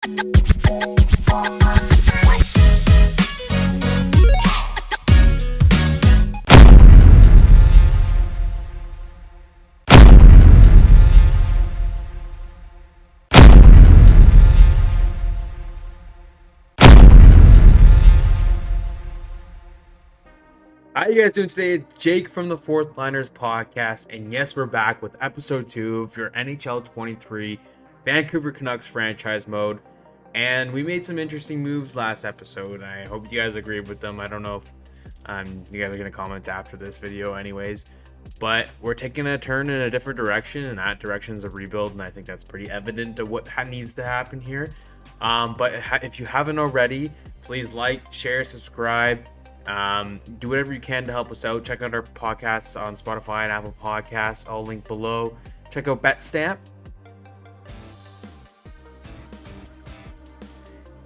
How you guys doing today? It's Jake from the Fourth Liners podcast, and yes, we're back with episode 2 of your NHL 23 Vancouver Canucks franchise mode. And we made some interesting moves last episode. I hope you guys agreed with them. I don't know if you guys are going to comment after this video anyways, but we're taking a turn in a different direction, and that direction is a rebuild, and I think that's pretty evident to what needs to happen here. But if you haven't already, please like, share, subscribe. Do whatever you can to help us out. Check out our podcasts on Spotify and Apple Podcasts. I'll link below. Check out BetStamp.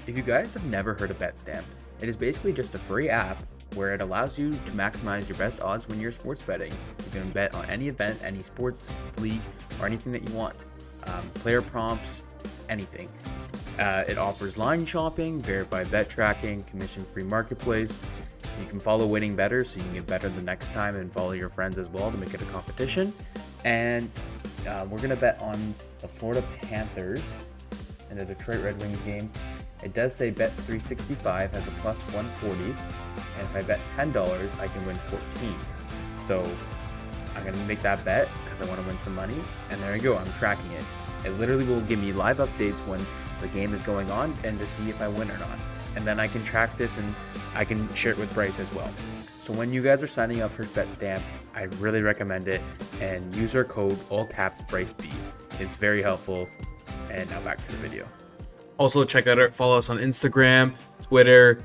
If you guys have never heard of BetStamp, it is basically just a free app where it allows you to maximize your best odds when you're sports betting. You can bet on any event, any sports league, or anything that you want. Player prompts, anything. It offers line shopping, verified bet tracking, commission-free marketplace. You can follow winning bettors so you can get better the next time, and follow your friends as well to make it a competition. And we're going to bet on the Florida Panthers and the Detroit Red Wings game. It does say bet 365 has a plus 140, and if I bet $10, I can win 14. So I'm going to make that bet because I want to win some money, and there you go, I'm tracking it. It literally will give me live updates when the game is going on and to see if I win or not. And then I can track this and I can share it with Bryce as well. So when you guys are signing up for BetStamp, I really recommend it, and use our code all caps BryceB. It's very helpful. And now back to the video. Also, follow us on Instagram, Twitter,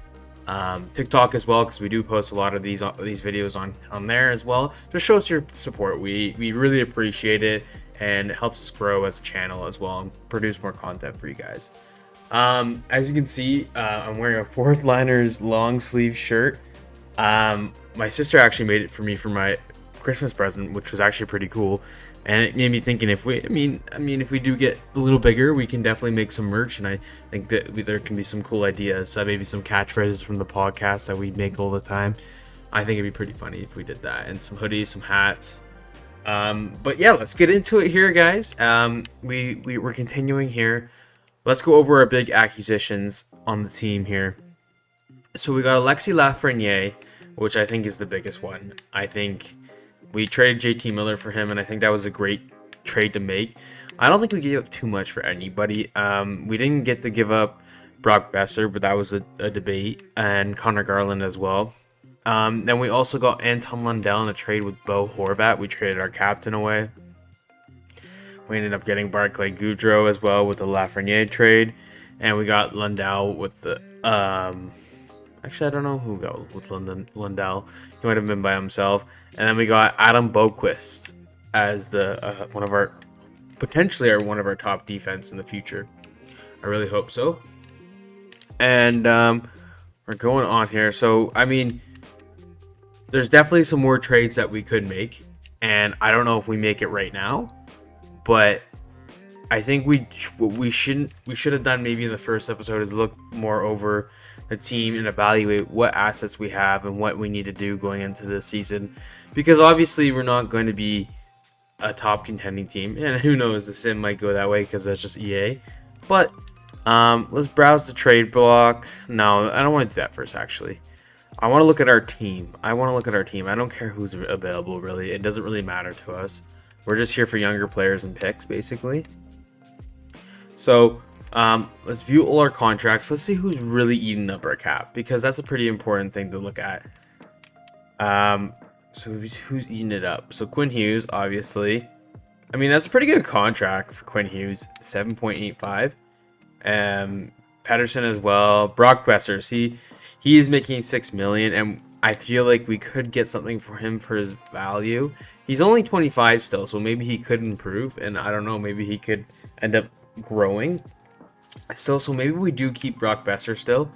TikTok as well, because we do post a lot of these videos on there as well. Just show us your support. We really appreciate it, and it helps us grow as a channel as well and produce more content for you guys. As you can see, I'm wearing a Fourth Liners long sleeve shirt. My sister actually made it for me for my Christmas present, which was actually pretty cool. And it made me thinking, if we do get a little bigger, we can definitely make some merch. And I think that there can be some cool ideas. Maybe some catchphrases from the podcast that we make all the time. I think it'd be pretty funny if we did that. And some hoodies, some hats. But yeah, let's get into it here, guys. We're continuing here. Let's go over our big acquisitions on the team here. So we got Alexis Lafreniere, which I think is the biggest one. I think we traded JT Miller for him, and I think that was a great trade to make. I don't think we gave up too much for anybody. We didn't get to give up Brock Besser, but that was a debate, and Connor Garland as well. Then we also got Anton Lundell in a trade with Bo Horvat. We traded our captain away. We ended up getting Barclay Goodrow as well with the Lafreniere trade. And we got Lundell with the... actually, I don't know who got with Lundell. He might have been by himself. And then we got Adam Boqvist as the one of our our top defense in the future. I really hope so. And we're going on here. So, I mean, there's definitely some more trades that we could make. And I don't know if we make it right now. But I think we should have done maybe in the first episode is look more over the team and evaluate what assets we have and what we need to do going into this season, because obviously we're not going to be a top contending team, and who knows, the sim might go that way because that's just EA. But let's browse the trade block. No, I don't want to do that first. Actually, I want to look at our team. I don't care who's available, really. It doesn't really matter to us. We're just here for younger players and picks, basically. So, let's view all our contracts. Let's see who's really eating up our cap, because that's a pretty important thing to look at. So who's eating it up? So Quinn Hughes, obviously. I mean, that's a pretty good contract for Quinn Hughes, 7.85. Pettersson as well. Brock Besser, he is making $6 million, and I feel like we could get something for him for his value. He's only 25 still, so maybe he could improve, and I don't know, maybe he could end up growing still. So maybe we do keep Brock Besser still.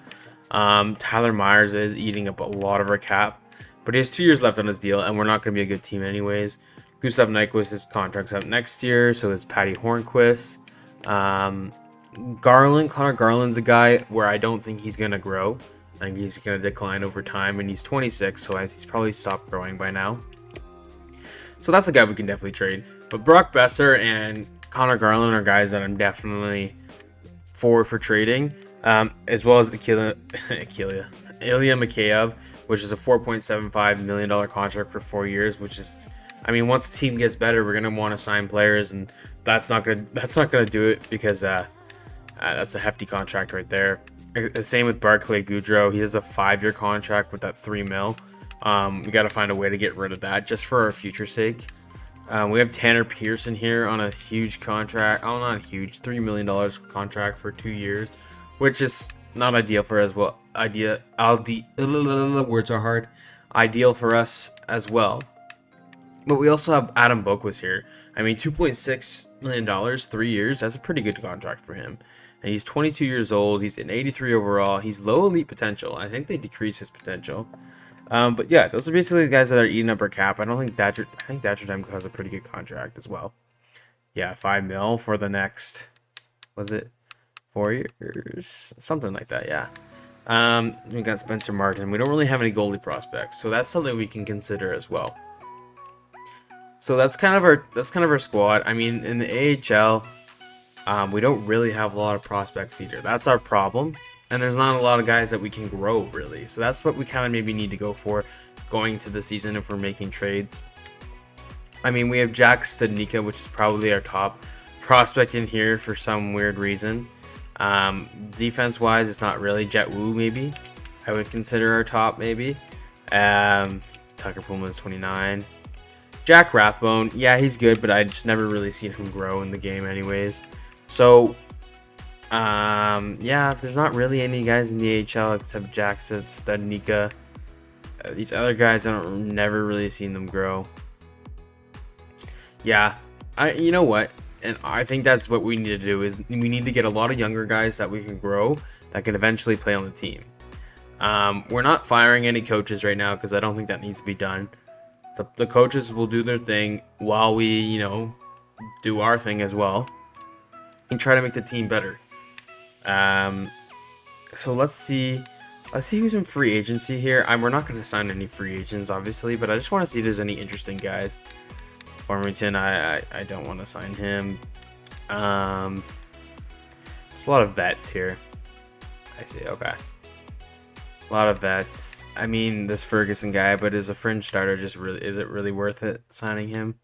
Tyler Myers is eating up a lot of our cap, but he has 2 years left on his deal, and we're not going to be a good team anyways. Gustav Nyquist, his contract's up next year, so is Patty Hornquist. Connor Garland's a guy where I don't think he's gonna grow. I think he's gonna decline over time, and he's 26, so he's probably stopped growing by now. So that's a guy we can definitely trade. But Brock Besser and Connor Garland are guys that I'm definitely for trading, as well as Ilya Mikheyev, which is a $4.75 million contract for 4 years, which is, I mean, once the team gets better, we're gonna want to sign players, and that's not gonna do it because that's a hefty contract right there. Same with Barclay Goodrow. He has a 5-year contract with that $3 million. We got to find a way to get rid of that just for our future sake. We have Tanner Pearson here on a huge contract. Oh, not huge, $3 million contract for 2 years, which is not ideal for us. Well, words are hard. Ideal for us as well. But we also have Adam Boqvist here. I mean, $2.6 million, 3 years. That's a pretty good contract for him. And he's 22 years old. He's an 83 overall. He's low elite potential. I think they decrease his potential. But yeah, those are basically the guys that are eating up our cap. I think Thatcher Demko has a pretty good contract as well. Yeah, $5 million for the next, was it 4 years? Something like that, yeah. We got Spencer Martin. We don't really have any goalie prospects, so that's something we can consider as well. So that's kind of our squad. I mean, in the AHL, we don't really have a lot of prospects either. That's our problem. And there's not a lot of guys that we can grow, really. So that's what we kind of maybe need to go for going into the season if we're making trades. I mean, we have Jack Studnicka, which is probably our top prospect in here for some weird reason. Defense-wise, it's not really. Jet Wu, maybe. I would consider our top, maybe. Tucker Pullman is 29. Jack Rathbone, yeah, he's good, but I just never really seen him grow in the game anyways. So, yeah, there's not really any guys in the AHL except Jack Studnicka. These other guys, never really seen them grow. Yeah, you know what? And I think that's what we need to do is we need to get a lot of younger guys that we can grow that can eventually play on the team. We're not firing any coaches right now because I don't think that needs to be done. The coaches will do their thing while we, do our thing as well and try to make the team better. So let's see who's in free agency here. We're not going to sign any free agents, obviously, but I just want to see if there's any interesting guys. Farmington, I don't want to sign him. There's a lot of vets here. I see, okay. A lot of vets. I mean, this Ferguson guy, but is a fringe starter is it really worth it signing him?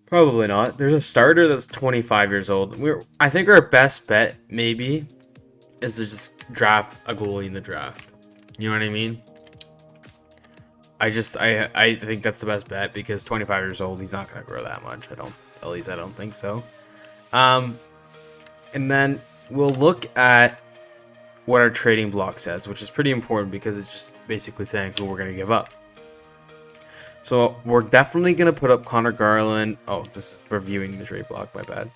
Probably not. There's a starter that's 25 years old. I think our best bet maybe is to just draft a goalie in the draft. You know what I mean? I think that's the best bet because 25 years old, he's not going to grow that much. At least I don't think so. And then we'll look at what our trading block says, which is pretty important because it's just basically saying who we're going to give up. So we're definitely going to put up Connor Garland. Oh, this is reviewing the trade block, my bad.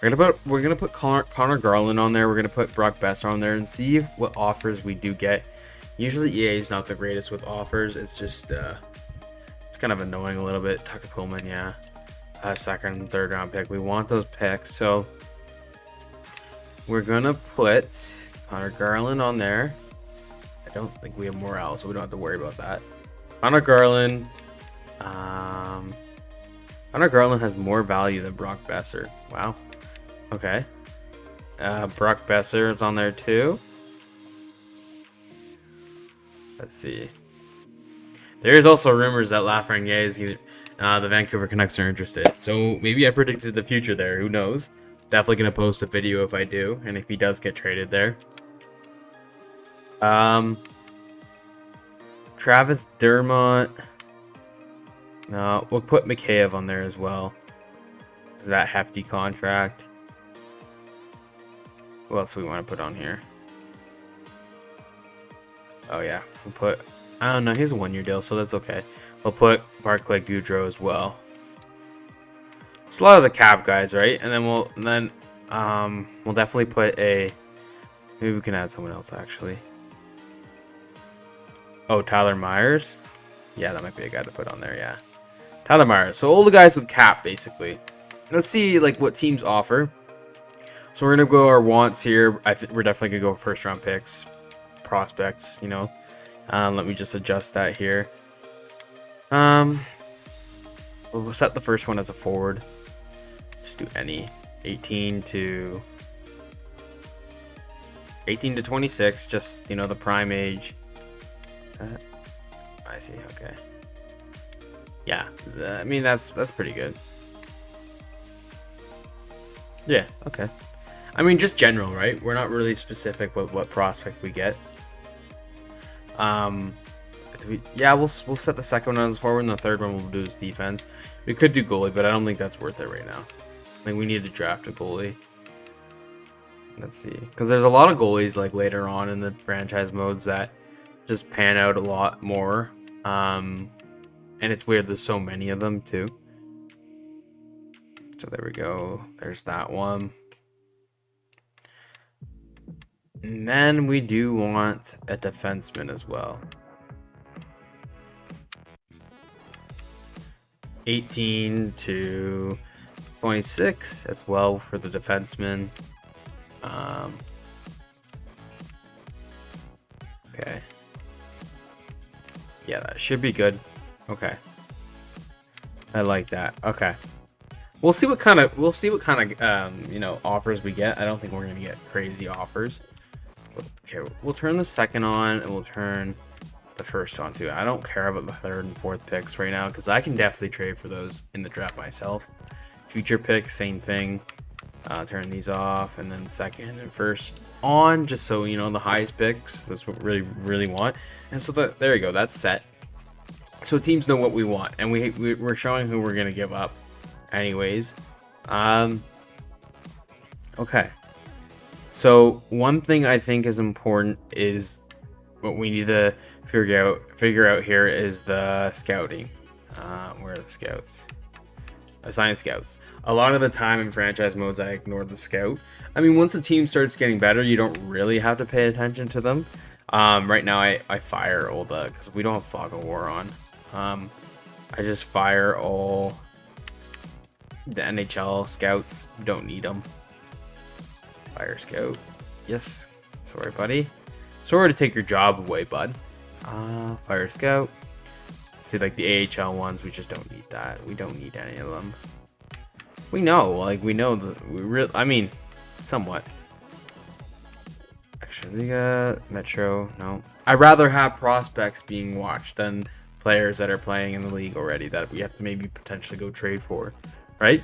We're gonna put Connor Garland on there. We're gonna put Brock Besser on there and see what offers we do get. Usually EA is not the greatest with offers. It's just it's kind of annoying a little bit. Tucker Pullman, yeah, second and third round pick. We want those picks, so we're gonna put Connor Garland on there. I don't think we have Morale, so we don't have to worry about that. Connor Garland. Connor Garland has more value than Brock Besser. Wow. Okay. Brock Besser is on there too. Let's see. There is also rumors that Lafreniere is the Vancouver Canucks are interested. So maybe I predicted the future there. Who knows? Definitely gonna post a video if I do, and if he does get traded there. Travis Dermott. No, we'll put Mikheyev on there as well. Is that hefty contract? What else do we want to put on here? Oh yeah, we'll put. I don't know. He's a 1-year deal, so that's okay. We'll put Barclay Goodrow as well. It's a lot of the cap guys, right? And then we'll definitely put a. Maybe we can add someone else actually. Oh, Tyler Myers. Yeah, that might be a guy to put on there. Yeah, Tyler Myers. So all the guys with cap basically. Let's see like what teams offer. So we're gonna go our wants here. We're definitely gonna go first round picks, prospects. You know, let me just adjust that here. We'll set the first one as a forward. Just do any 18 to 26. Just, you know, the prime age. Is that? I see. Okay. Yeah, I mean that's pretty good. Yeah. Okay. I mean, just general, right? We're not really specific with what prospect we get. We'll set the second one as forward, and the third one we'll do is defense. We could do goalie, but I don't think that's worth it right now. I think we need to draft a goalie. Let's see, because there's a lot of goalies like later on in the franchise modes that just pan out a lot more. And it's weird, there's so many of them too. So there we go. There's that one. And then we do want a defenseman as well. 18 to 26 as well for the defenseman. Okay. Yeah, that should be good. Okay. I like that. Okay. We'll see what kind of you know, offers we get. I don't think we're gonna get crazy offers. Okay, we'll turn the second on and we'll turn the first on too. I don't care about the third and fourth picks right now because I can definitely trade for those in the draft myself. Future picks, same thing. Turn these off, and then second and first on, just so you know the highest picks. That's what we really want. And so there you go. That's set. So teams know what we want, and we're showing who we're gonna give up, anyways. Okay. So one thing I think is important is what we need to figure out here is the scouting. Where are the scouts? Assign scouts. A lot of the time in franchise modes, I ignore the scout. I mean, once the team starts getting better, you don't really have to pay attention to them. Right now, I fire all the, because we don't have Fog of War on. I just fire all the NHL scouts. Don't need them. Fire scout. Yes. Sorry, buddy. Sorry to take your job away, bud. Fire scout. See, like the AHL ones, we just don't need that. We don't need any of them. We know I mean, somewhat. Actually, Metro, no. I'd rather have prospects being watched than players that are playing in the league already that we have to maybe potentially go trade for, right?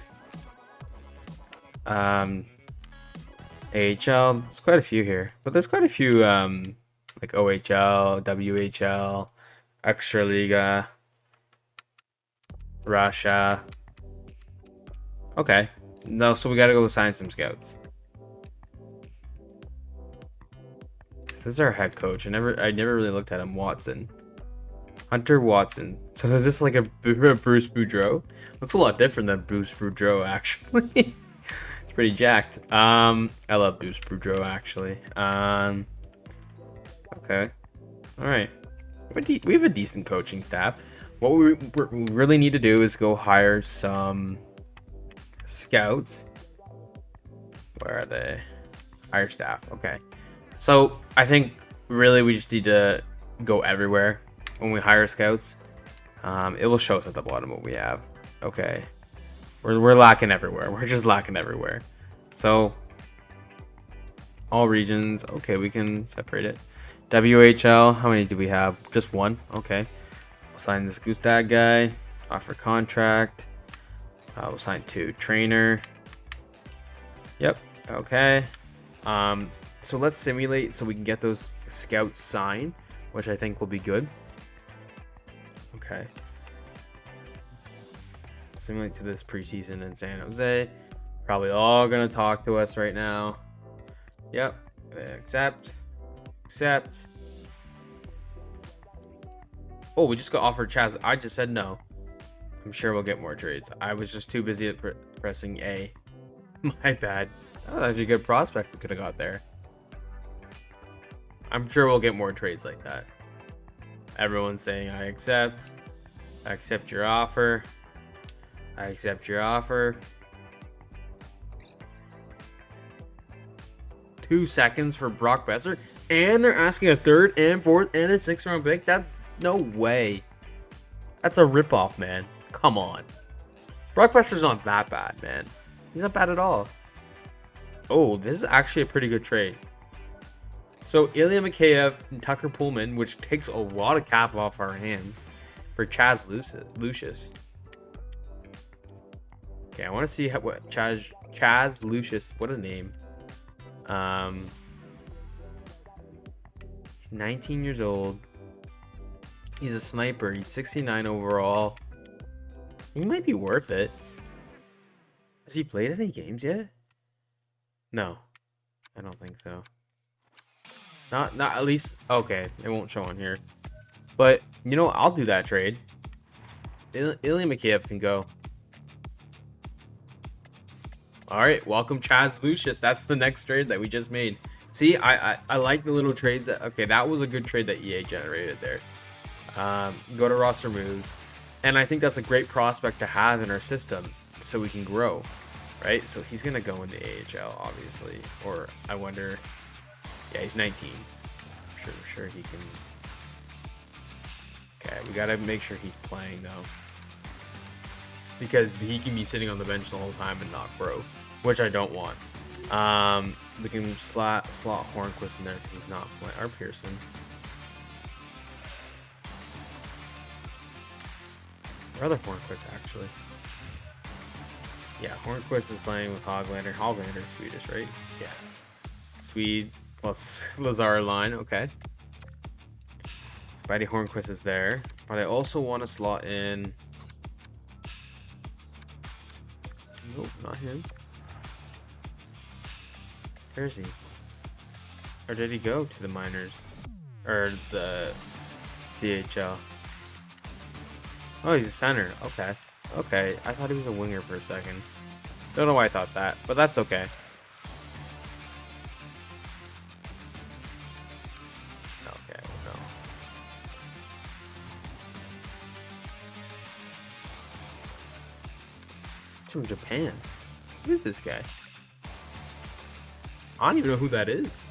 AHL, there's quite a few here, but there's quite a few like OHL, WHL, Extraliga, Russia. Okay, no, so we gotta go sign some scouts. This is our head coach. I never really looked at him. Watson, Hunter Watson. So is this like a Bruce Boudreau? Looks a lot different than Bruce Boudreau actually. It's pretty jacked. I love Bruce Boudreau actually. Okay, all right. We have a decent coaching staff. What we really need to do is go hire some scouts. Where are they? Hire staff. Okay. So I think really we just need to go everywhere when we hire scouts. It will show us at the bottom what we have. Okay. We're lacking everywhere. We're just lacking everywhere. So all regions. Okay, we can separate it. WHL, how many do we have? Just one. Okay. We'll sign this Gustad guy. Offer contract. We'll sign 2. Trainer. Yep. Okay. So let's simulate so we can get those scouts signed, which I think will be good. Okay. Simulate to this preseason in San Jose. Probably all gonna talk to us right now. Yep. Accept. Oh, we just got offered Chaz. I just said no. I'm sure we'll get more trades. I was just too busy at pressing A. My bad. That was actually a good prospect we could have got there. I'm sure we'll get more trades like that. Everyone's saying I accept. I accept your offer. I accept your offer. 2 seconds for Brock Besser, and they're asking a 3rd and 4th and a 6th round pick. That's no way. That's a ripoff, man. Come on. Brock Besser's not that bad, man. He's not bad at all. Oh, this is actually a pretty good trade. So Ilya Mikheyev and Tucker Pullman, which takes a lot of cap off our hands, for Chaz Lucius. Okay, I want to see what Chaz Lucius. What a name. He's 19 years old. He's a sniper. He's 69 overall. He might be worth it. Has he played any games yet? No, I don't think so. Not at least. Okay, it won't show on here. But you know, I'll do that trade. Ilya Mikheyev can go. All right, welcome Chaz Lucius. That's the next trade that we just made. See, I like the little trades. Okay, that was a good trade that EA generated there. Go to roster moves, and I think that's a great prospect to have in our system so we can grow, right? So he's gonna go in the AHL, obviously, or I wonder. Yeah, he's 19. I'm sure he can. Okay, we gotta make sure he's playing though, because he can be sitting on the bench the whole time and not grow, which I don't want. We can slot Hornquist in there because he's not playing. Or Pearson. Or other Hornquist actually. Yeah, Hornquist is playing with Hoglander. Hoglander's Swedish, right? Yeah. Swede plus Lazar line. Okay. So Brady Hornquist is there, but I also want to slot in. Nope, not him. Where is he? Or did he go to the minors? Or the CHL? Oh, he's a center. Okay. Okay. I thought he was a winger for a second. Don't know why I thought that, but that's okay. Okay, no. He's from Japan. Who is this guy? I don't even know who that is.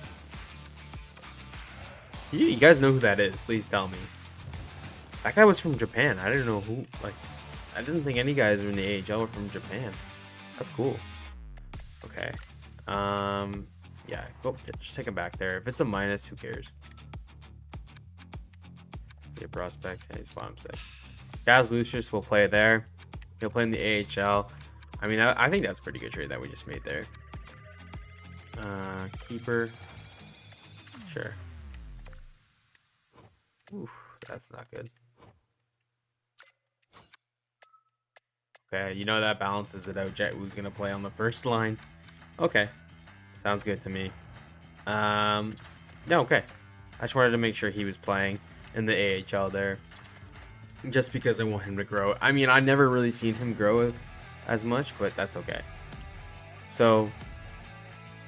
You guys know who that is? Please tell me. That guy was from Japan. I didn't know who. Like, I didn't think any guys in the AHL were from Japan. That's cool. Okay. Yeah. Go. Just take him back there. If it's a minus, who cares? See a prospect. He's bottom 6. Chaz Lucius will play there. He'll play in the AHL. I mean, I think that's a pretty good trade that we just made there. Keeper. Sure. Oof, that's not good. Okay, you know that balances it out. Jet Wu's gonna play on the first line. Okay, sounds good to me. Yeah, okay. I just wanted to make sure he was playing in the AHL there, just because I want him to grow. I mean, I never really seen him grow as much, but that's okay. So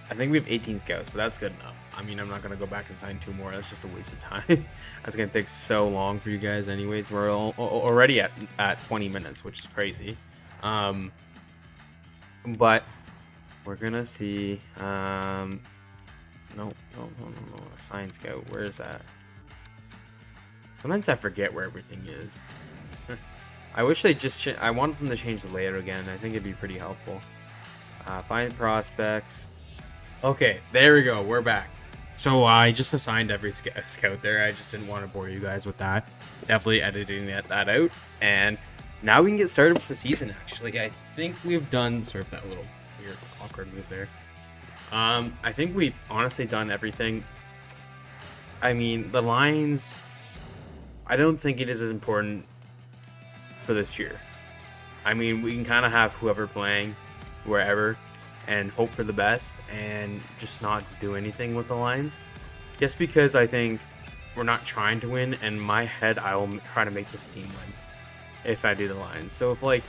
I think we have 18 scouts, but that's good enough. I mean, I'm not going to go back and sign 2 more. That's just a waste of time. That's going to take so long for you guys anyways. We're already at 20 minutes, which is crazy. But we're going to see... No. Assign scout. Where is that? Sometimes I forget where everything is. I wish they just... I wanted them to change the layout again. I think it'd be pretty helpful. Find prospects. Okay, there we go. We're back. So I just assigned every scout there. I just didn't want to bore you guys with that. Definitely editing that out. And now we can get started with the season, actually. I think we've done... Sorry for that little weird, awkward move there. I think we've honestly done everything. I mean, the lines... I don't think it is as important for this year. I mean, we can kind of have whoever playing wherever and hope for the best and just not do anything with the lines, just because I think we're not trying to win. In my head, I will try to make this team win if I do the lines. So if, like,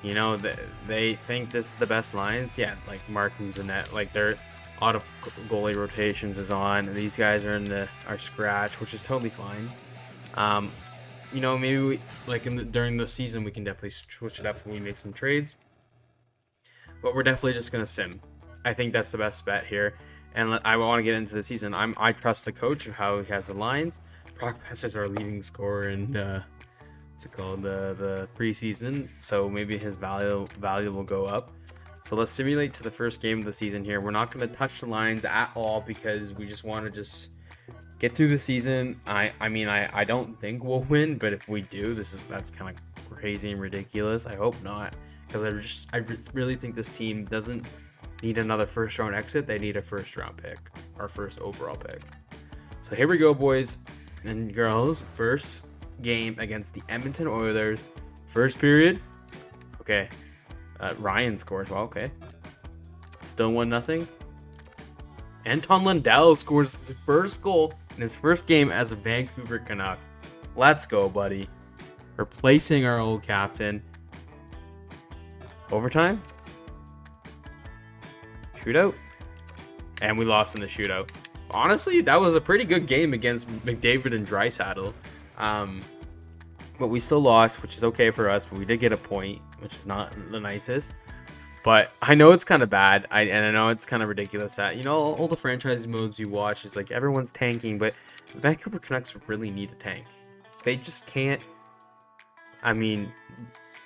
you know, they think this is the best lines, yeah, like Martin's and that, like, they're out of goalie rotations is on, and these guys are in our scratch, which is totally fine. You know, maybe we, like, during the season we can definitely switch it up when we make some trades. But we're definitely just going to sim. I think that's the best bet here. And I want to get into the season. I trust the coach of how he has the lines. Brock Besser's our leading scorer in what's it called, the preseason. So maybe his value will go up. So let's simulate to the first game of the season here. We're not going to touch the lines at all because we just want to just get through the season. I mean, I don't think we'll win, but if we do, that's kind of crazy and ridiculous. I hope not, because I really think this team doesn't need another first round exit. They need a first round pick, our first overall pick. So here we go, boys and girls. First game against the Edmonton Oilers. First period. Okay. Ryan scores. Well, okay. Still 1-0. Anton Lundell scores his first goal in his first game as a Vancouver Canuck. Let's go, buddy. Replacing our old captain. Overtime. Shootout. And we lost in the shootout. Honestly, that was a pretty good game against McDavid and Draisaitl. But we still lost, which is okay for us. But we did get a point, which is not the nicest. But I know it's kind of bad. And I know it's kind of ridiculous that, you know, all the franchise modes you watch is like everyone's tanking. But the Vancouver Canucks really need a tank. They just can't. I mean,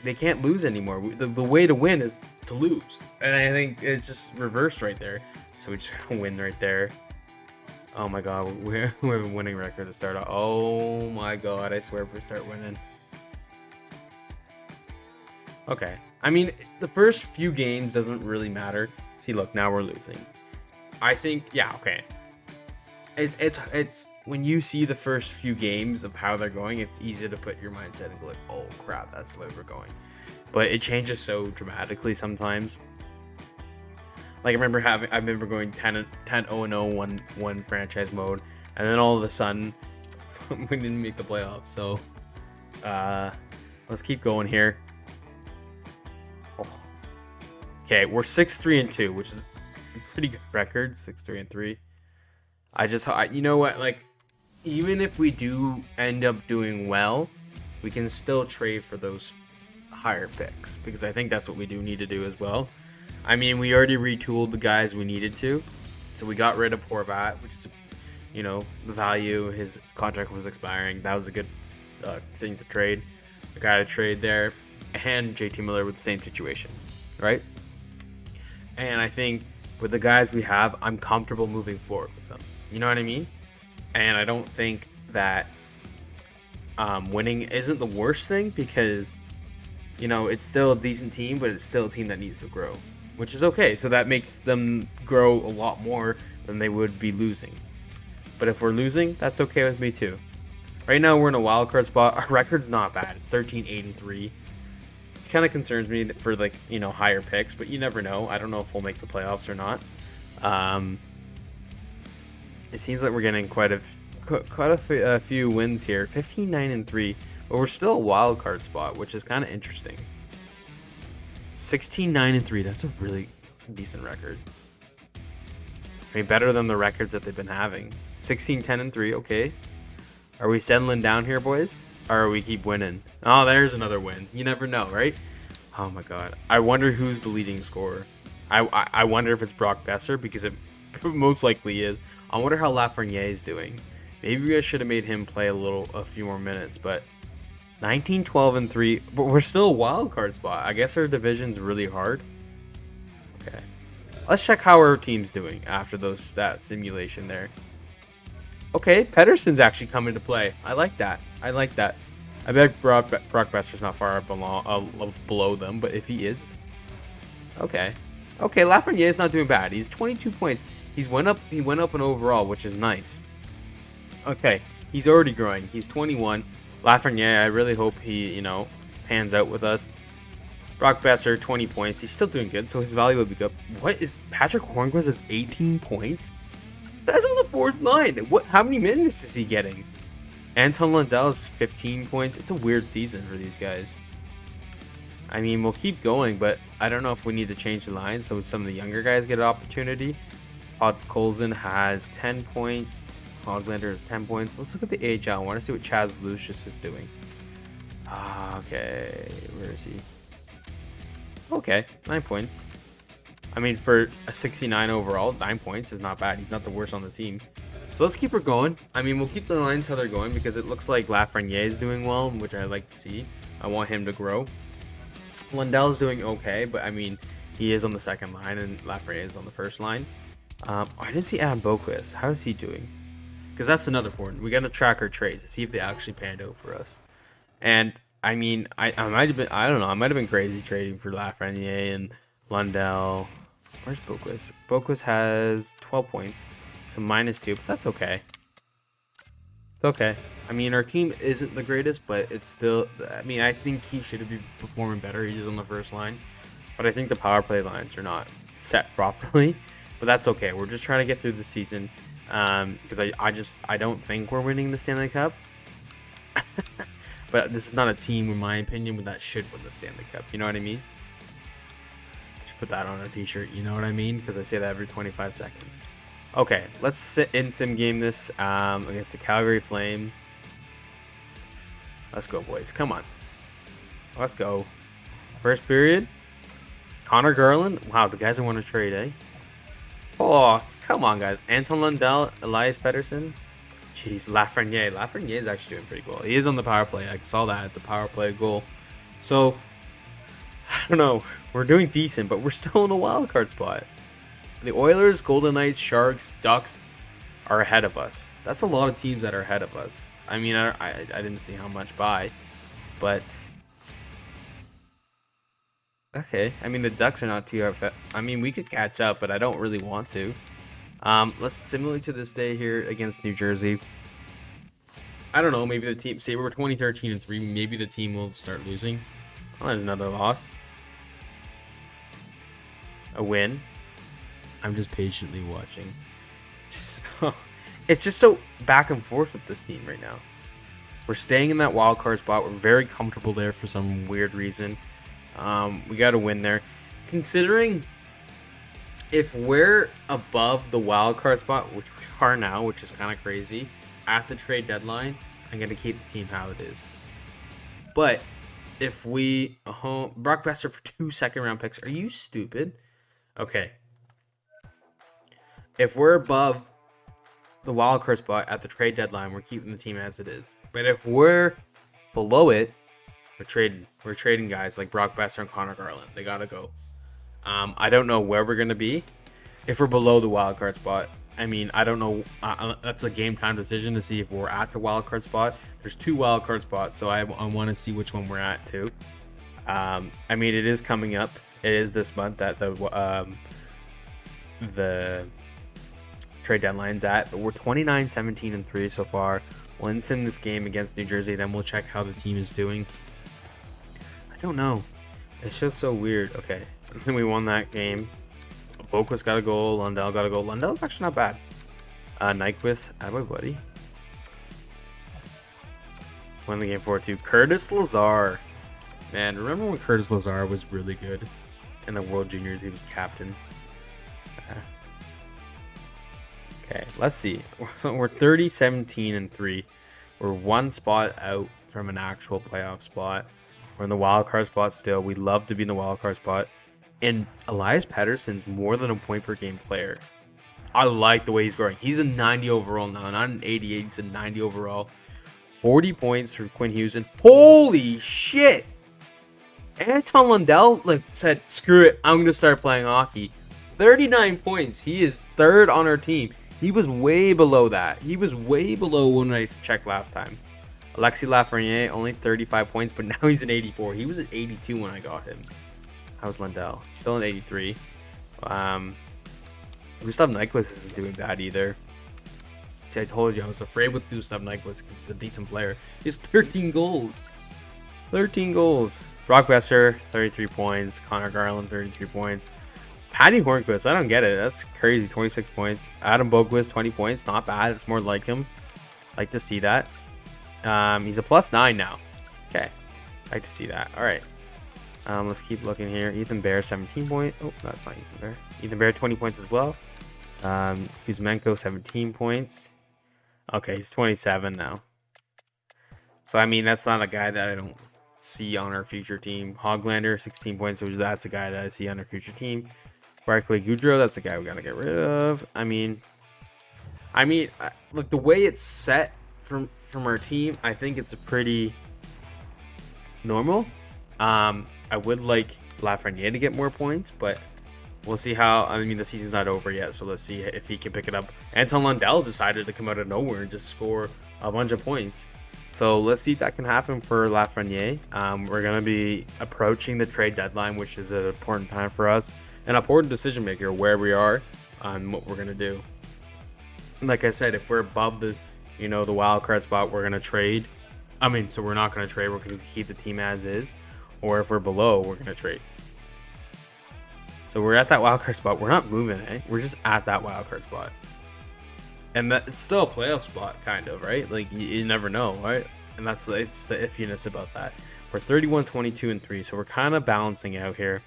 they can't lose anymore. The way to win is to lose. And I think it's just reversed right there. So we just gotta win right there. Oh my god, we have a winning record to start off. Oh my god, I swear if we start winning. Okay. I mean, the first few games doesn't really matter. See, look, now we're losing. I think, yeah, okay. It's when you see the first few games of how they're going, it's easy to put your mindset and go like, oh crap, that's the way we're going. But it changes so dramatically sometimes. Like I remember going 10-0-0 one franchise mode, and then all of a sudden we didn't make the playoffs. So let's keep going here. Oh. Okay, we're 6-3-2, which is a pretty good record. 6-3-3. You know what? Like, even if we do end up doing well, we can still trade for those higher picks, because I think that's what we do need to do as well. I mean, we already retooled the guys we needed to, so we got rid of Horvat, which is, you know, the value. His contract was expiring. That was a good thing to trade. A guy to trade there, and JT Miller with the same situation, right? And I think with the guys we have, I'm comfortable moving forward with them. You know what I mean? And I don't think that winning isn't the worst thing, because, you know, it's still a decent team, but it's still a team that needs to grow, which is okay. So that makes them grow a lot more than they would be losing. But if we're losing, that's okay with me too. Right now we're in a wild card spot. Our record's not bad. It's 13-8-3. It kind of concerns me for, like, you know, higher picks, but you never know. I don't know if we'll make the playoffs or not. It seems like we're getting quite a few wins here. 15-9-3, but we're still a wild card spot, which is kind of interesting. 16-9-3. That's a decent record. I mean, better than the records that they've been having. 16-10-3. Okay. Are we settling down here, boys? Or are we keep winning? Oh, there's another win. You never know, right? Oh my god. I wonder who's the leading scorer. I wonder if it's Brock Besser, because it most likely is. I wonder how Lafreniere is doing. Maybe I should have made him play a few more minutes, but 19-12-3, but we're still a wild card spot. I guess our division's really hard. Okay. Let's check how our team's doing after that simulation there. Okay, Pedersen's actually come into play. I like that. I bet Brock Besser's not far below them, but if he is, okay. Okay, Lafreniere's not doing bad. He's 22 points. He went up in overall, which is nice. Okay, he's already growing. He's 21. Lafreniere, I really hope he, you know, pans out with us. Brock Besser, 20 points. He's still doing good, so his value will be good. What is Patrick Hornquist has 18 points? That's on the fourth line. How many minutes is he getting? Anton Lundell is 15 points. It's a weird season for these guys. I mean, we'll keep going, but I don't know if we need to change the line so some of the younger guys get an opportunity. Podkolzin has 10 points. Hoglander has 10 points. Let's look at the AHL. I want to see what Chaz Lucius is doing. Okay, where is he? Okay, 9 points. I mean, for a 69 overall, 9 points is not bad. He's not the worst on the team. So let's keep her going. I mean, we'll keep the lines how they're going because it looks like Lafreniere is doing well, which I like to see. I want him to grow. Lundell's doing okay, but I mean, he is on the second line and Lafreniere is on the first line. I didn't see Adam Boquist. How is he doing? Because that's another point. We got to track our trades to see if they actually panned out for us. And I mean, I might have been, I don't know, I might have been crazy trading for Lafreniere and Lundell. Where's Boquist? Boquist has 12 points, so -2, but that's okay. It's okay. I mean, our team isn't the greatest, but it's still, I mean, I think he should be performing better. He's on the first line, but I think the power play lines are not set properly, but that's okay. We're just trying to get through the season because I don't think we're winning the Stanley Cup. But this is not a team, in my opinion, that should win the Stanley Cup. You know what I mean? Just put that on a t-shirt. You know what I mean? Because I say that every 25 seconds. Okay, let's sit in sim game this against the Calgary Flames. Let's go, boys. Come on. Let's go. First period. Connor Garland. Wow, the guys I want to trade, eh? Oh, come on, guys. Anton Lundell, Elias Pettersson. Jeez, Lafreniere. Lafreniere is actually doing pretty well. He is on the power play. I saw that. It's a power play goal. So, I don't know. We're doing decent, but we're still in a wild card spot. The Oilers, Golden Knights, Sharks, Ducks are ahead of us. That's a lot of teams that are ahead of us. I mean, I didn't see how much by, but okay. I mean, the Ducks are not too. I mean, we could catch up, but I don't really want to. Let's simulate to this day here against New Jersey. I don't know. Maybe the team. Say we're 20-13-3. Maybe the team will start losing. Oh, there's another loss. A win. I'm just patiently watching. It's just so back and forth with this team right now. We're staying in that wild card spot. We're very comfortable there for some weird reason. We got to win there. Considering if we're above the wild card spot, which we are now, which is kind of crazy, at the trade deadline, I'm going to keep the team how it is. But if we... Brock Besser for 2 second-round picks. Are you stupid? Okay. If we're above the wild card spot at the trade deadline, we're keeping the team as it is. But if we're below it, we're trading. We're trading guys like Brock Besser and Connor Garland. They gotta go. I don't know where we're gonna be if we're below the wild card spot. I mean, I don't know. That's a game time decision to see if we're at the wild card spot. There's 2 wild card spots, so I want to see which one we're at too. I mean, it is coming up. It is this month that the trade deadline's at, but we're 29-17-3 so far. We'll in-sim this game against New Jersey, then we'll check how the team is doing. I don't know. It's just so weird. Okay, then we won that game. Boquist got a goal. Lundell got a goal. Lundell's actually not bad. Nyquist, attaboy, buddy. Won the game 4-2. Curtis Lazar. Man, remember when Curtis Lazar was really good in the World Juniors? He was captain. Okay, let's see. So we're 30-17-3. We're 1 spot out from an actual playoff spot. We're in the wild card spot still. We'd love to be in the wild card spot. And Elias Pettersson's more than a point per game player. I like the way he's growing. He's a 90 overall now, not an 88. He's a 90 overall. 40 points for Quinn Hughes. Holy shit! Anton Lundell said, screw it, I'm going to start playing hockey. 39 points. He is 3rd on our team. He was way below that. He was way below when I checked last time. Alexis Lafreniere, only 35 points, but now he's an 84. He was at 82 when I got him. How's Lundell? He's still an 83. Gustav Nyquist isn't doing bad either. See, I told you I was afraid with Gustav Nyquist because he's a decent player. He has 13 goals. 13 goals. Brock Besser, 33 points. Connor Garland, 33 points. Patty Hornquist, I don't get it. That's crazy, 26 points. Adam Boquist, 20 points. Not bad. It's more like him. Like to see that. He's a +9 now. Okay. Like to see that. All right. Let's keep looking here. Ethan Bear, 17 points. Oh, that's not Ethan Bear. Ethan Bear, 20 points as well. Kuzmenko, 17 points. Okay, he's 27 now. So, I mean, that's not a guy that I don't see on our future team. Hoglander, 16 points. So that's a guy that I see on our future team. Barclay Goodrow, that's the guy we gotta get rid of. I mean, look, the way it's set from our team, I think it's a pretty normal. I would like Lafreniere to get more points, but we'll see how. I mean, the season's not over yet, so let's see if he can pick it up. Anton Lundell decided to come out of nowhere and just score a bunch of points. So let's see if that can happen for Lafreniere. We're going to be approaching the trade deadline, which is an important time for us. An important decision maker where we are on what we're going to do. Like I said, if we're above the wild card spot, we're going to trade. So we're not going to trade. We're going to keep the team as is. Or if we're below, we're going to trade. So we're at that wild card spot. We're not moving, eh? We're just at that wild card spot. And that it's still a playoff spot, kind of, right? Like, you never know, right? And it's the iffiness about that. We're 31, 22, and 3, so we're kind of balancing out here.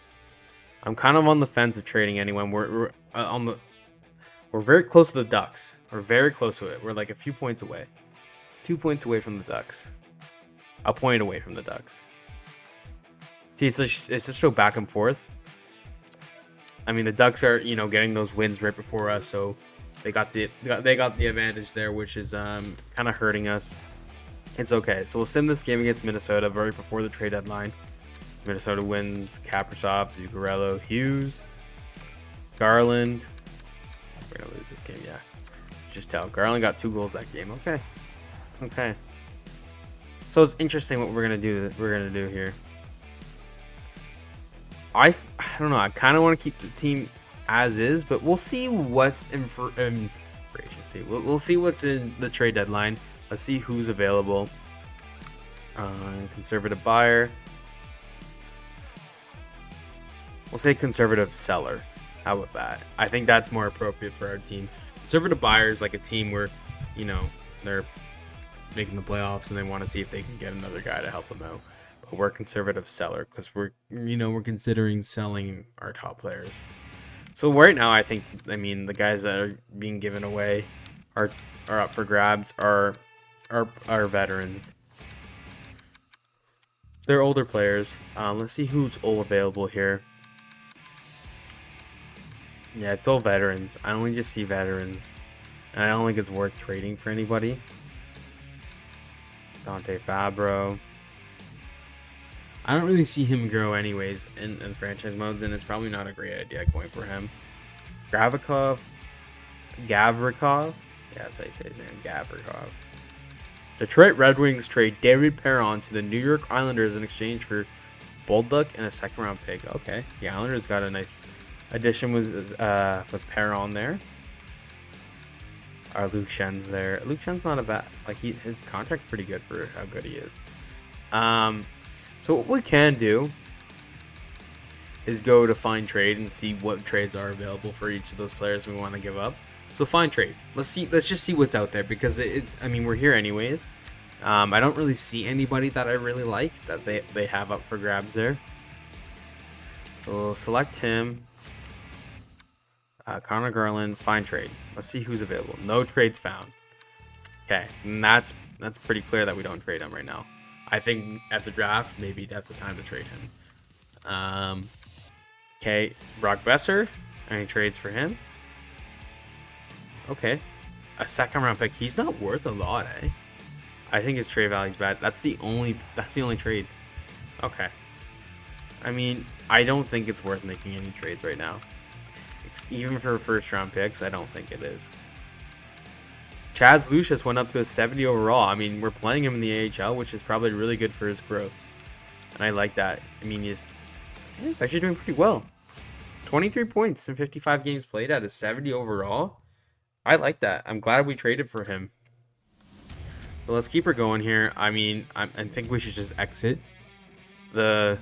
I'm kind of on the fence of trading anyone. We're very close to the Ducks. We're very close to it. We're like a few points away. 2 points away from the Ducks. A point away from the Ducks. See, it's just so back and forth. I mean, the Ducks are, getting those wins right before us, so they got the advantage there, which is kind of hurting us. It's okay. So we'll sim this game against Minnesota right before the trade deadline. Minnesota wins. Kaprizov, Zuccarello, Hughes, Garland. We're gonna lose this game, yeah. Just tell. Garland got 2 goals that game. Okay. So it's interesting what we're gonna do here. I don't know. I kind of want to keep the team as is, but we'll see what's in for we'll see what's in the trade deadline. Let's see who's available. Conservative buyer. We'll say conservative seller. How about that? I think that's more appropriate for our team. Conservative buyer is like a team where, they're making the playoffs and they want to see if they can get another guy to help them out. But we're conservative seller because we're considering selling our top players. So right now, I think, the guys that are being given away are up for grabs are veterans. They're older players. Let's see who's all available here. Yeah, it's all veterans. I only just see veterans. And I don't think it's worth trading for anybody. Dante Fabro. I don't really see him grow anyways in franchise modes, and it's probably not a great idea going for him. Gavrikov. Yeah, that's how you say his name. Gavrikov. Detroit Red Wings trade David Perron to the New York Islanders in exchange for Bolduc and a second-round pick. Okay, the Islanders got a nice addition with Perron there. Our Luke Schen's there. Luke Schen's not a bad, his contract's pretty good for how good he is. So what we can do is go to find trade and see what trades are available for each of those players we want to give up. So find trade. Let's just see what's out there, because we're here anyways. I don't really see anybody that I really like that they have up for grabs there. So we'll select him. Connor Garland, find trade. Let's see who's available. No trades found. Okay, and that's pretty clear that we don't trade him right now. I think at the draft, maybe that's the time to trade him. Okay, Brock Besser. Any trades for him? Okay, a second round pick. He's not worth a lot, eh? I think his trade value's bad. That's the only trade. Okay. I don't think it's worth making any trades right now. Even for first round picks, I don't think it is. Chaz Lucius went up to a 70 overall. We're playing him in the AHL, which is probably really good for his growth. And I like that. He's actually doing pretty well. 23 points in 55 games played at a 70 overall. I like that. I'm glad we traded for him. So let's keep her going here. I think we should just exit the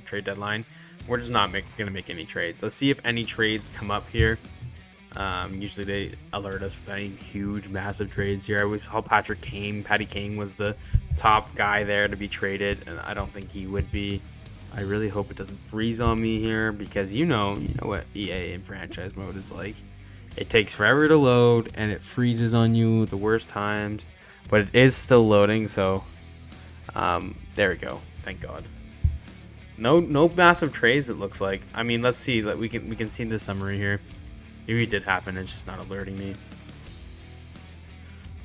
trade deadline. We're just not going to make any trades. Let's see if any trades come up here. Usually they alert us with any huge, massive trades here. I always saw Patty Kane was the top guy there to be traded, and I don't think he would be. I really hope it doesn't freeze on me here, because you know what EA in franchise mode is like. It takes forever to load, and it freezes on you the worst times, but it is still loading, so there we go. Thank God. No massive trades, it looks like. I mean, let's see. We can see the summary here. Maybe it did happen. It's just not alerting me.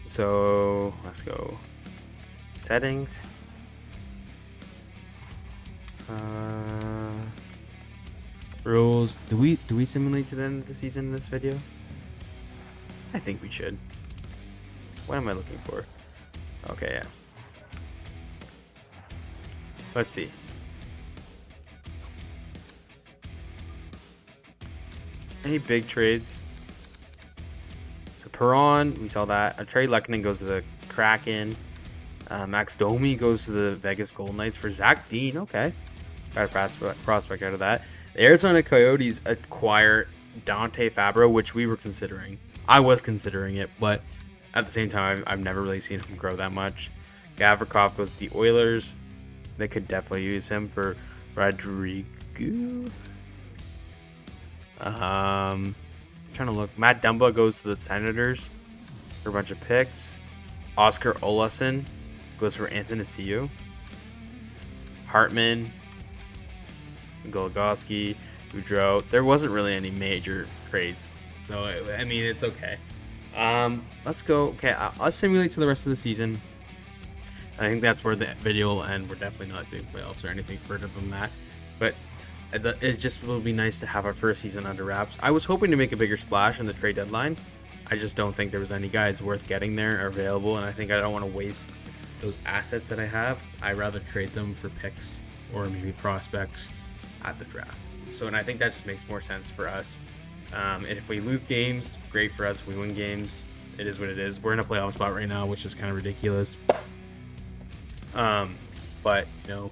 So let's go settings. Rules. Do we simulate to the end of the season in this video? I think we should. What am I looking for? Okay, yeah. Let's see. Any big trades? So Perron, we saw that. Trey Lehkonen goes to the Kraken. Max Domi goes to the Vegas Golden Knights for Zach Dean. Okay. Got a prospect out of that. The Arizona Coyotes acquire Dante Fabro, which we were considering. I was considering it, but at the same time, I've never really seen him grow that much. Gavrikov goes to the Oilers. They could definitely use him for Rodrigo. Trying to look. Matt Dumba goes to the Senators for a bunch of picks. Oscar Olason goes for Anthony Ciu. Hartman, Goligoski, Goudreau. There wasn't really any major trades, so I mean it's okay. Let's go. Okay, I'll simulate to the rest of the season. I think that's where the video will end. We're definitely not doing playoffs or anything further than that, but it just will be nice to have our first season under wraps. I was hoping to make a bigger splash in the trade deadline. I just don't think there was any guys worth getting there or available, and I think I don't want to waste those assets that I have. I'd rather trade them for picks or maybe prospects at the draft. So, and I think that just makes more sense for us. And if we lose games, great for us. If we win games, it is what it is. We're in a playoff spot right now, which is kind of ridiculous. But you know,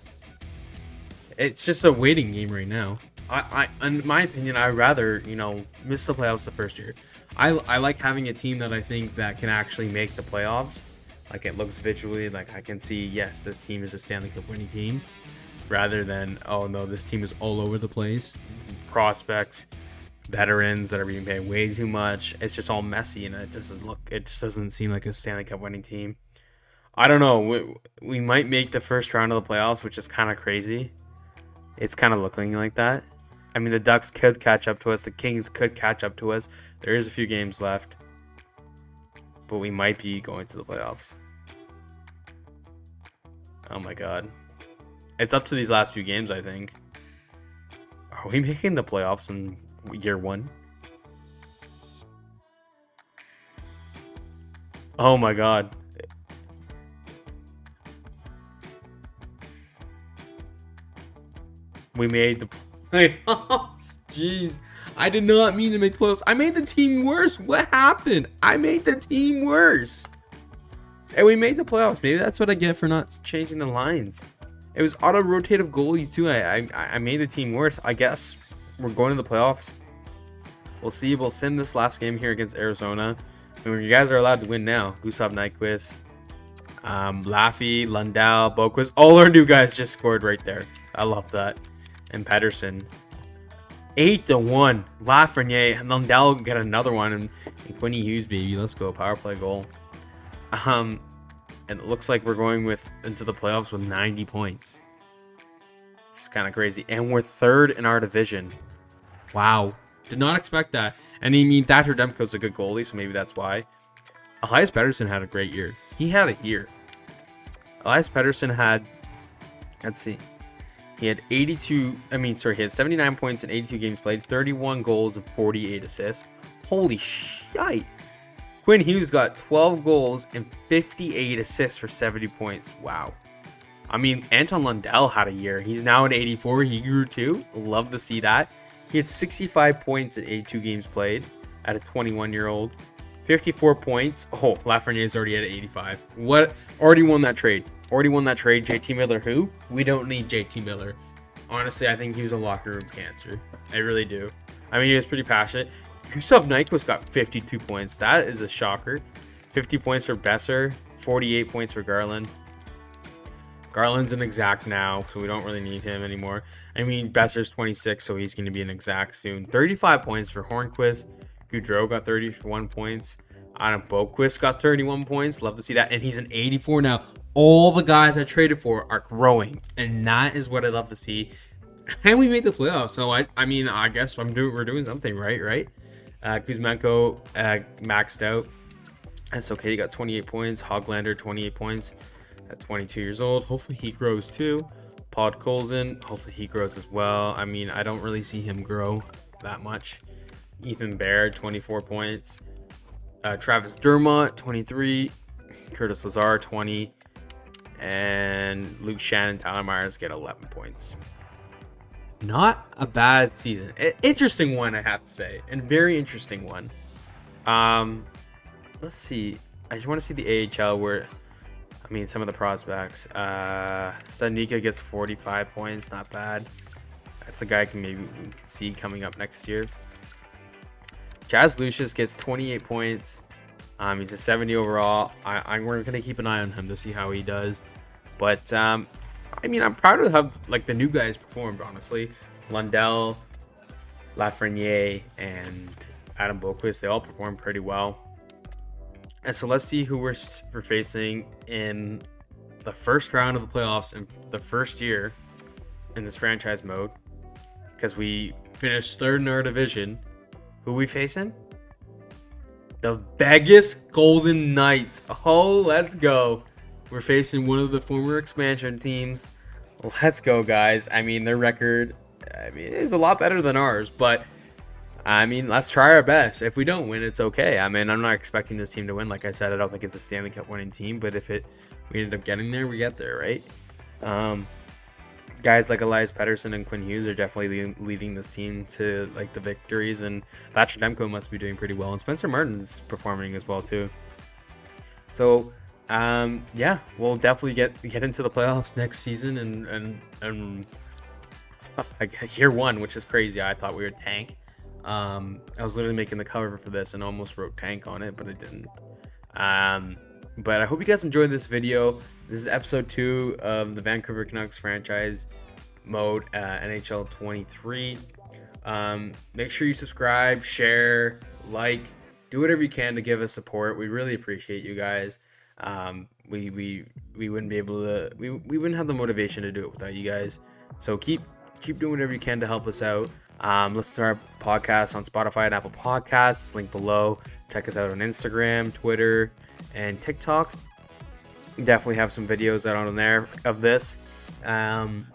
it's just a waiting game right now. In my opinion, I'd rather, you know, miss the playoffs the first year. I like having a team that I think that can actually make the playoffs. Like, it looks visually like I can see, yes, this team is a Stanley Cup winning team, rather than, oh no, this team is all over the place. Prospects, veterans that are being paid way too much. It's just all messy, and it just doesn't seem like a Stanley Cup winning team. I don't know. We might make the first round of the playoffs, which is kind of crazy. It's kind of looking like that. I mean, the Ducks could catch up to us. The Kings could catch up to us. There is a few games left, but we might be going to the playoffs. Oh my god. It's up to these last few games, I think. Are we making the playoffs in year one? Oh my god. We made the playoffs. Jeez. I did not mean to make the playoffs. I made the team worse. What happened? I made the team worse. And we made the playoffs. Maybe that's what I get for not changing the lines. It was auto-rotative goalies too. I made the team worse. I guess we're going to the playoffs. We'll see. We'll sim this last game here against Arizona. And you guys are allowed to win now. Gustav Nyquist, Laffy, Lundell, Boquist. All our new guys just scored right there. I love that. And Pedersen. 8-1. Lafreniere and Lundell get another one. And Quinny Hughes, baby. Let's go. Power play goal. And it looks like we're going into the playoffs with 90 points. Which is kind of crazy. And we're third in our division. Wow. Did not expect that. And I mean, Thatcher Demko's a good goalie, so maybe that's why. Elias Pettersson had a great year. He had a year. Elias Pettersson had, let's see. He had he had 79 points in 82 games played, 31 goals and 48 assists. Holy shite. Quinn Hughes got 12 goals and 58 assists for 70 points. Wow. I mean, Anton Lundell had a year. He's now at 84. He grew too. Love to see that. He had 65 points in 82 games played at a 21-year-old. 54 points. Oh, Lafreniere's already at 85. What? Already won that trade. JT Miller who? We don't need JT Miller. Honestly, I think he was a locker room cancer. I really do. I mean, he was pretty passionate. Gustav Nyquist got 52 points. That is a shocker. 50 points for Besser. 48 points for Garland. Garland's an exact now, so we don't really need him anymore. I mean, Besser's 26, so he's going to be an exact soon. 35 points for Hornquist. Goudreau got 31 points. Adam Boquist got 31 points. Love to see that. And he's an 84 now. All the guys I traded for are growing. And that is what I love to see. And we made the playoffs. So, I mean, I guess we're doing something right? Kuzmenko maxed out. That's okay. He got 28 points. Hoglander, 28 points at 22 years old. Hopefully he grows too. Podkolzin, hopefully he grows as well. I mean, I don't really see him grow that much. Ethan Bear, 24 points. Travis Dermott, 23. Curtis Lazar, 20. And Luke Shannon, Tyler Myers get 11 points. Not a bad season. Interesting one, I have to say. And very interesting one. Let's see. I just want to see the AHL where, I mean, some of the prospects. Stanika gets 45 points. Not bad. That's a guy we can see coming up next year. Jazz Lucius gets 28 points. He's a 70 overall. We're going to keep an eye on him to see how he does. But, I mean, I'm proud of how, like, the new guys performed, honestly. Lundell, Lafreniere, and Adam Boquist, they all performed pretty well. And so let's see who we're facing in the first round of the playoffs in the first year in this franchise mode. Because we finished third in our division. Who are we facing? The Vegas Golden Knights. Oh, let's go. We're facing one of the former expansion teams. Let's go, guys. I mean, their record, is a lot better than ours. But, I mean, let's try our best. If we don't win, it's okay. I mean, I'm not expecting this team to win. Like I said, I don't think it's a Stanley Cup winning team. But if we end up getting there, we get there, right? Guys like Elias Pettersson and Quinn Hughes are definitely leading this team to like the victories, and Thatcher Demko must be doing pretty well, and Spencer Martin's performing as well too. So, yeah, we'll definitely get into the playoffs next season, and year one, which is crazy. I thought we would tank. I was literally making the cover for this and almost wrote tank on it, but I didn't. But I hope you guys enjoyed this video. This is episode 2 of the Vancouver Canucks franchise mode, NHL 23. Make sure you subscribe, share, like, do whatever you can to give us support. We really appreciate you guys. We wouldn't be able to, we wouldn't have the motivation to do it without you guys. So keep doing whatever you can to help us out. Listen to our podcast on Spotify and Apple Podcasts. Link below. Check us out on Instagram, Twitter, and TikTok. Definitely have some videos out on there of this. And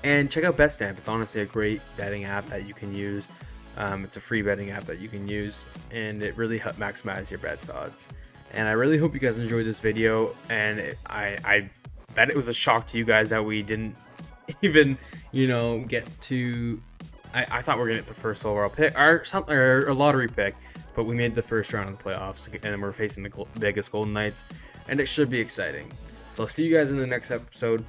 check out BetStamp. It's honestly a great betting app that you can use. It's a free betting app that you can use, and it really helps maximize your bets odds. And I really hope you guys enjoyed this video. And I bet it was a shock to you guys that we didn't even, get to. I thought we were gonna get the first overall pick or a lottery pick, but we made the first round of the playoffs, and we're facing the Vegas Golden Knights, and it should be exciting. So I'll see you guys in the next episode.